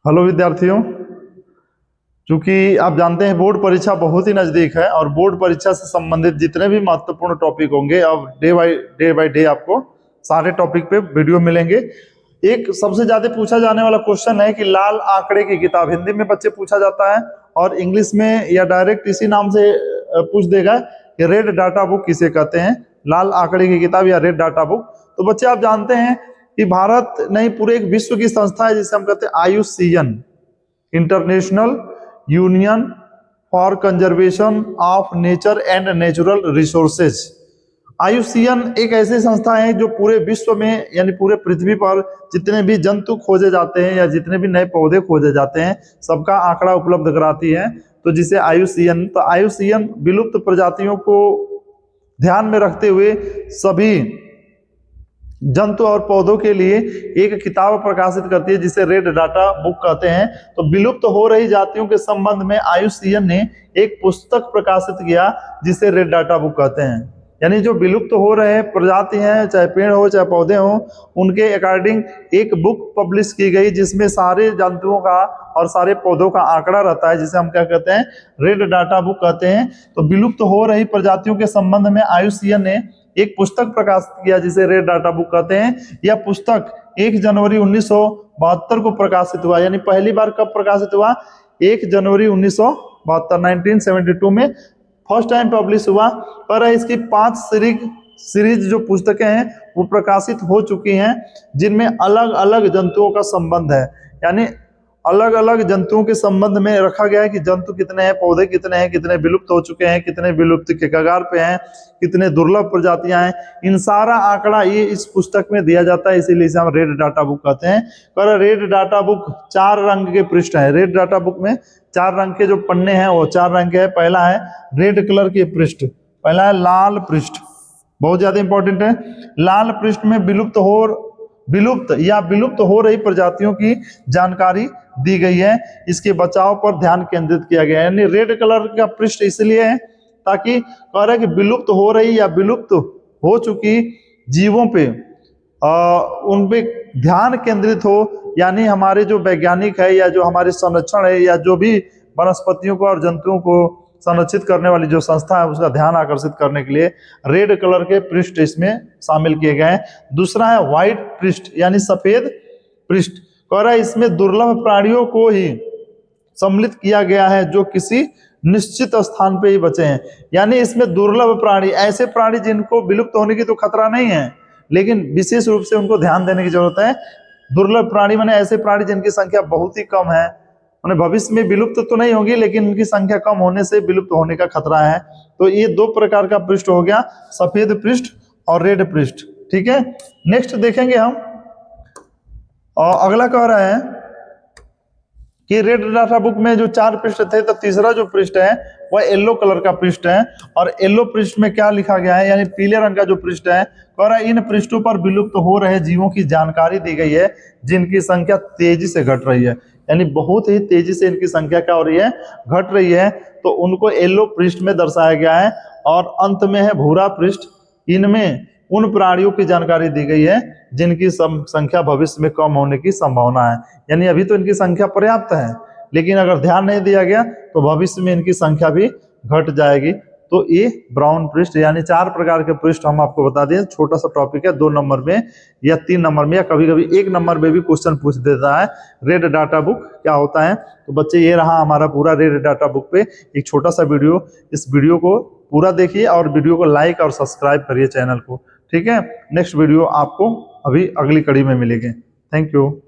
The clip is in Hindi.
हेलो विद्यार्थियों, चूंकि आप जानते हैं बोर्ड परीक्षा बहुत ही नज़दीक है और बोर्ड परीक्षा से संबंधित जितने भी महत्वपूर्ण टॉपिक होंगे अब डे बाय डे आपको सारे टॉपिक पे वीडियो मिलेंगे। एक सबसे ज्यादा पूछा जाने वाला क्वेश्चन है कि लाल आंकड़े की किताब, हिंदी में बच्चे पूछा जाता है और इंग्लिश में या डायरेक्ट इसी नाम से पूछ देगा कि रेड डाटा बुक किसे कहते हैं, लाल आंकड़े की किताब या रेड डाटा बुक। तो बच्चे आप जानते हैं कि भारत नहीं पूरे एक विश्व की संस्था है जिसे हम कहते हैं IUCN, international union for conservation of nature and natural resources. IUCN एक ऐसी संस्था है जो पूरे विश्व में यानी पूरे पृथ्वी पर जितने भी जंतु खोजे जाते हैं या जितने भी नए पौधे खोजे जाते हैं सबका आंकड़ा उपलब्ध कराती है। तो जिसे IUCN विलुप्त प्रजातियों को ध्यान में रखते हुए सभी जंतु और पौधों के लिए एक किताब प्रकाशित करती है जिसे रेड डाटा बुक कहते हैं। तो विलुप्त हो रही जातियों के संबंध में IUCN ने एक पुस्तक प्रकाशित किया जिसे रेड डाटा बुक कहते हैं। यानी जो विलुप्त हो रहे प्रजाति हैं, चाहे पेड़ हो चाहे पौधे हो, उनके अकॉर्डिंग एक बुक पब्लिश की गई जिसमें सारे जंतुओं का और सारे पौधों का आंकड़ा रहता है, जिसे हम क्या कहते हैं, रेड डाटा बुक कहते हैं। तो विलुप्त हो रही प्रजातियों के संबंध में IUCN ने एक पुस्तक प्रकाशित किया जिसे रेड डाटा बुक कहते हैं। यह पुस्तक 1 जनवरी 1972 को प्रकाशित हुआ। यानी पहली बार कब प्रकाशित हुआ? 1 जनवरी 1972 में फर्स्ट टाइम पब्लिश हुआ। पर इसकी 5 सीरीज जो पुस्तकें हैं वो प्रकाशित हो चुकी हैं जिनमें अलग अलग जंतुओं का संबंध है। यानी अलग अलग जंतुओं के संबंध में रखा गया है कि जंतु कितने हैं, पौधे कितने हैं, कितने विलुप्त हो चुके हैं, कितने विलुप्त के कगार पे हैं, कितने दुर्लभ प्रजातियां हैं। इन सारा आंकड़ा ये इस पुस्तक में दिया जाता है, इसीलिए इसे हम रेड डाटा बुक कहते हैं। पर रेड डाटा बुक 4 रंग के पृष्ठ है। रेड डाटा बुक में 4 रंग के जो पन्ने हैं वो 4 रंग के हैं। पहला है रेड कलर के पृष्ठ, पहला है लाल पृष्ठ, बहुत ज्यादा इंपॉर्टेंट है। लाल पृष्ठ में विलुप्त हो रही प्रजातियों की जानकारी दी गई है, इसके बचाव पर ध्यान केंद्रित किया गया है। यानी रेड कलर का पृष्ठ इसलिए है ताकि कह रहे हैं कि विलुप्त हो रही या विलुप्त हो चुकी जीवों पे उन पे ध्यान केंद्रित हो। यानी हमारे जो वैज्ञानिक है या जो हमारे संरक्षण है या जो भी वनस्पतियों को और जंतुओं को संरक्षित करने वाली जो संस्था है उसका ध्यान आकर्षित करने के लिए रेड कलर के पृष्ठ इसमें शामिल किए गए हैं। दूसरा है व्हाइट पृष्ठ यानी सफेद पृष्ठ। कह रहा है इसमें दुर्लभ प्राणियों को ही सम्मिलित किया गया है जो किसी निश्चित स्थान पे ही बचे हैं। यानी इसमें दुर्लभ प्राणी, ऐसे प्राणी जिनको विलुप्त होने की तो खतरा नहीं है लेकिन विशेष रूप से उनको ध्यान देने की जरूरत है। दुर्लभ प्राणी माने ऐसे प्राणी जिनकी संख्या बहुत ही कम है, उन्हें भविष्य में विलुप्त तो नहीं होगी लेकिन उनकी संख्या कम होने से विलुप्त होने का खतरा है। तो ये 2 प्रकार का पृष्ठ हो गया, सफेद पृष्ठ और रेड पृष्ठ। ठीक है, नेक्स्ट देखेंगे हम। और अगला कह रहे हैं कि रेड डाटा बुक में जो 4 पृष्ठ थे तो तीसरा जो पृष्ठ है वह येलो कलर का पृष्ठ है। और येलो पृष्ठ में क्या लिखा गया है, यानी पीले रंग का जो पृष्ठ है, कह रहा है इन पृष्ठों पर विलुप्त हो रहे जीवों की जानकारी दी गई है जिनकी संख्या तेजी से घट रही है। यानी बहुत ही तेजी से इनकी संख्या क्या हो रही है, घट रही है। तो उनको येलो पृष्ठ में दर्शाया गया है। और अंत में है भूरा पृष्ठ, इनमें उन प्राणियों की जानकारी दी गई है जिनकी संख्या भविष्य में कम होने की संभावना है। यानी अभी तो इनकी संख्या पर्याप्त है लेकिन अगर ध्यान नहीं दिया गया तो भविष्य में इनकी संख्या भी घट जाएगी। तो ये ब्राउन पृष्ठ यानी 4 प्रकार के पृष्ठ हम आपको बता दें। छोटा सा टॉपिक है, 2 नंबर में या 3 नंबर में या कभी कभी 1 नंबर में भी क्वेश्चन पूछ देता है रेड डाटा बुक क्या होता है। तो बच्चे ये रहा हमारा पूरा रेड डाटा बुक पे एक छोटा सा वीडियो। इस वीडियो को पूरा देखिए और वीडियो को लाइक और सब्सक्राइब करिए चैनल को। ठीक है, नेक्स्ट वीडियो आपको अभी अगली कड़ी में मिलेगी। Thank you.